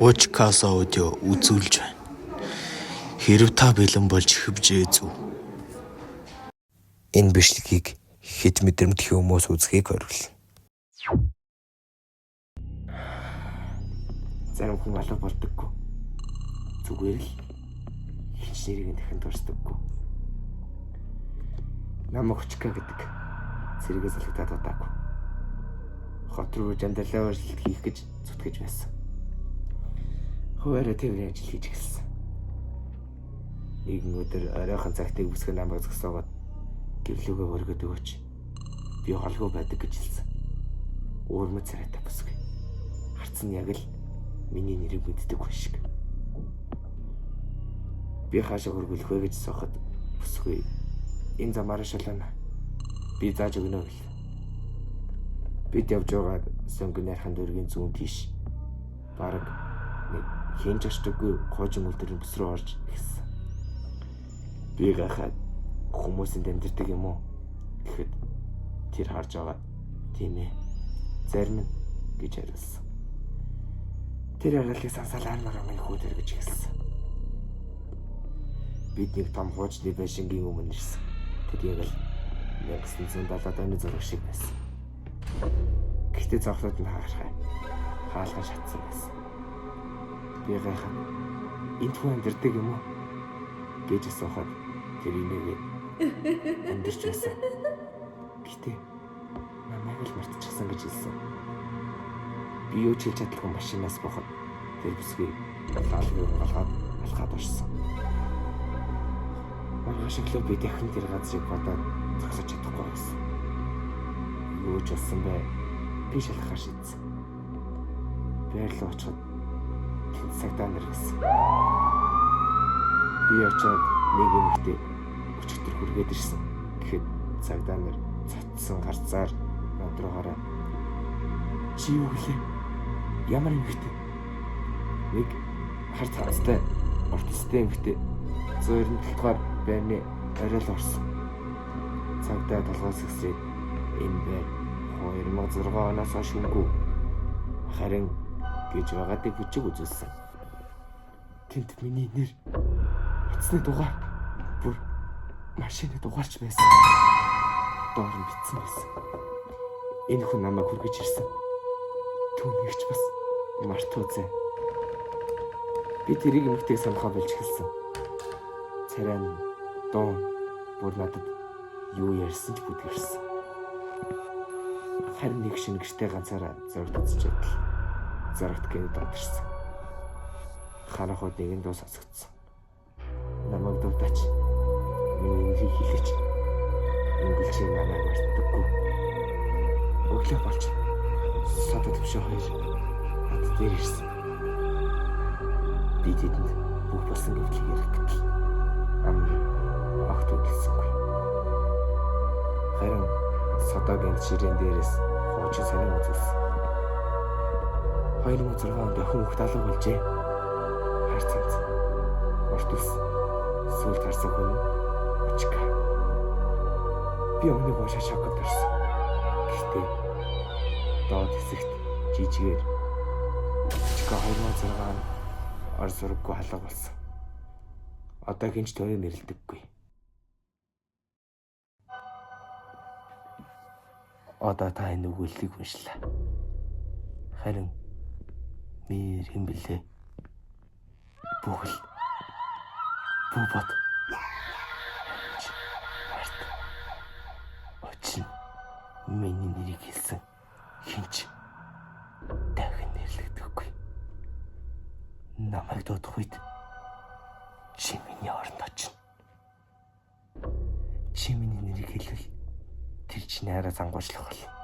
Очкас аудио үзүүлж байна. Хэрв та бэлэн болж хөвжээ зү. Энэ бичлэгийг хэд мэдрэмтгий хүмүүс үзхийг хориглоно. Зарим хүн алга болдоггүй. Зүгээр л хинч нэрийг дахин дурсдаггүй. Намайг Очка гэдэг зэрэгээс салгатаад удаагүй. Хот руу жандалаа ажил хийх гэж зүтгэж байсан. Хуваараа тэрний ажил хийж эхэлсэн. Нэгэн өдөр оройхон цагтыг бүсгэн намайг зогсоогоод гэвлүүгээ өргөд өгөөч. Би холгүй байдаг гэж хэлсэн. Уурмц царайтай бүсгүй. Харцсан яг л миний нэрийг мэддэг хүн шиг. Би хаашаа хөргөлөх вэ гэж соход бүсгүй. Энэ замаараа шалана. Би зааж өгнө гэл. Бид явж байгаад сонгон найрхан дүүргийн зүүн тийш бараг нэг хинж очдоггүй хоожин үлдэрийн бүс рүү орж ирсэн. Би гахаад хүмүүсэнд амьдэрдэг юм уу гэхэд тэр харж байгаа. Тийм ээ. Зарим нь гэж хариулсан. Тэр хариултыг сонсоод армаар минь хүүдэр гэж хэлсэн. Бид нэг том хуучны байшингийн өмнө ирсэн. Тэр яг л 1970-аад оны зураг шиг байсан. Гэхдээ зогсоод нь хаалган шатсан байсан. Би гайхаад энэ хүн амьдэрдэг юм уу гэж асуухад тэр энийг амьдэрч байсан. Гэхдээ намайг л мартчихсан гэж хэлсэн. Би юу ч хэлж чадлаггүй машинаас боход тэр бүсгүй алгаад орсон. Маргааш өглөө би дахин тэр газрыг бодоод зогсож чадахгүй байсан. Юу ч болсон бэ? Би шалхахаар шийдсэн. Байрлал очиход цагдаа нар гэсэн. Би очиод нэг эмэгтэй өчигдөр хүргээд ирсэн. Гэхэд цагдаа нар цацсан гарцаар над руу хараад чи юу гэлээ? Ямар эмэгтэй? Нэг хар цацтай ортостой эмэгтэй 197 байрны орой л орсон. Цагдаа толгоос ихсээд энэ байр 2006 оноос хойш хөнгөө харин гэж байгаадыг бүжиг үзүүлсэн. Тэнд миний нэр эцний дугаар бүр машины дугаарч байсан. Доор нь бичсэн байсан. Энэ хүн намайг хүргэж ирсэн. Түүнийгч бас мартуузээ. Би тэрийг эмэгтэйг санахаа болж эхэлсэн. Царай нь дуун бүр надад юу ярьсан ч бүдгэрсэн. Харин нэг шинэ гэртээ ганцаараа зургатцж байтал зурагт гээд донтэрсэн. Харахад нэгэн дуу сонсогдсон. Намайг дуудаач. Миний нэрийг хэлээч. Инглиш намайг мартдаггүй. Өглөө болж садад төвшөө хоёр над дээр ирсэн. Би тэдэнд бүх болсон гэвлийг ярих гэтэл огт үдэлсэнгүй. Харин содогийн ширээн дээрээс хуучин сонин үзүүлсэн. 2006 онд охин хүүхэд алга болжээ. Харцанц. Ортус сүүлд харсан хүн Очка. Би өмнөг уушаа шокод орсон. Гэхдээ доод хэсэгт жижигээр Очка 2006 онд ор сураггүй алга болсон. Одоо хинч төрөй нэрлдэггүй. Одоо та энэ үгүүллийг уншлаа. Харин мэр хэм блэ? Бүгд бод. Очин миний нэрийг хэлсэн хинч дахин нэрлэгдэхгүй. Намайг дуудах үед чи миний оронд очно. Чи миний нэрийг хэлвэл тэр чиний арай зангуучлах болно.